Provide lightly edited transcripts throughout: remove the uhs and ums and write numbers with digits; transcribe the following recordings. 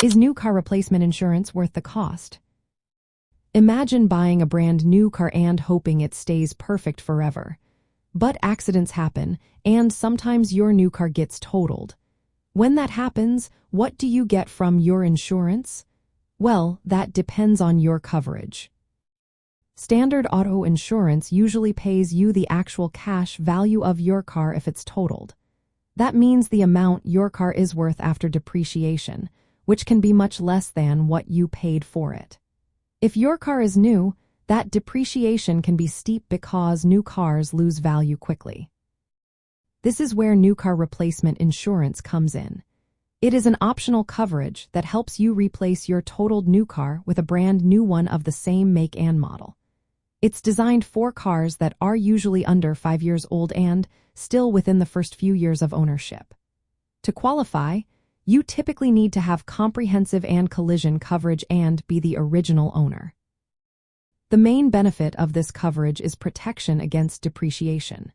Is new car replacement insurance worth the cost? Imagine buying a brand new car and hoping it stays perfect forever. But accidents happen, and sometimes your new car gets totaled. When that happens, what do you get from your insurance? Well, that depends on your coverage. Standard auto insurance usually pays you the actual cash value of your car if it's totaled. That means the amount your car is worth after depreciation, which can be much less than what you paid for it. If your car is new, that depreciation can be steep because new cars lose value quickly. This is where new car replacement insurance comes in. It is an optional coverage that helps you replace your totaled new car with a brand new one of the same make and model. It's designed for cars that are usually under 5 years old and still within the first few years of ownership. To qualify, you typically need to have comprehensive and collision coverage and be the original owner. The main benefit of this coverage is protection against depreciation.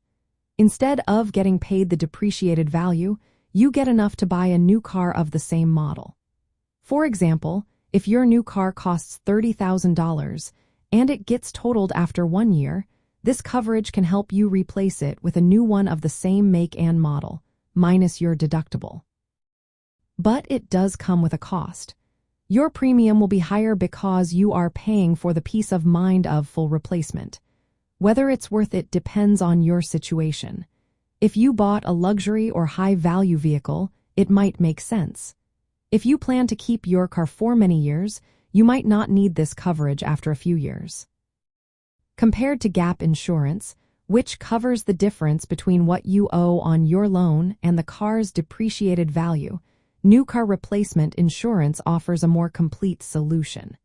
Instead of getting paid the depreciated value, you get enough to buy a new car of the same model. For example, if your new car costs $30,000 and it gets totaled after 1 year, this coverage can help you replace it with a new one of the same make and model, minus your deductible. But it does come with a cost. Your premium will be higher because you are paying for the peace of mind of full replacement. Whether it's worth it depends on your situation. If you bought a luxury or high-value vehicle, it might make sense. If you plan to keep your car for many years, you might not need this coverage after a few years. Compared to gap insurance, which covers the difference between what you owe on your loan and the car's depreciated value, new car replacement insurance offers a more complete solution.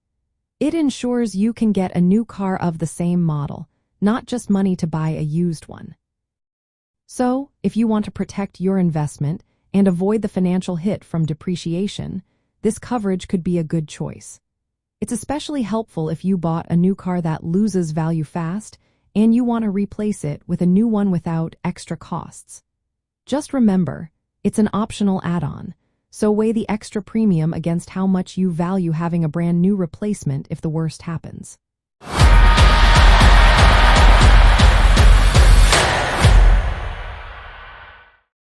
It ensures you can get a new car of the same model, not just money to buy a used one. So, if you want to protect your investment and avoid the financial hit from depreciation, this coverage could be a good choice. It's especially helpful if you bought a new car that loses value fast and you want to replace it with a new one without extra costs. Just remember, it's an optional add-on, so weigh the extra premium against how much you value having a brand new replacement if the worst happens.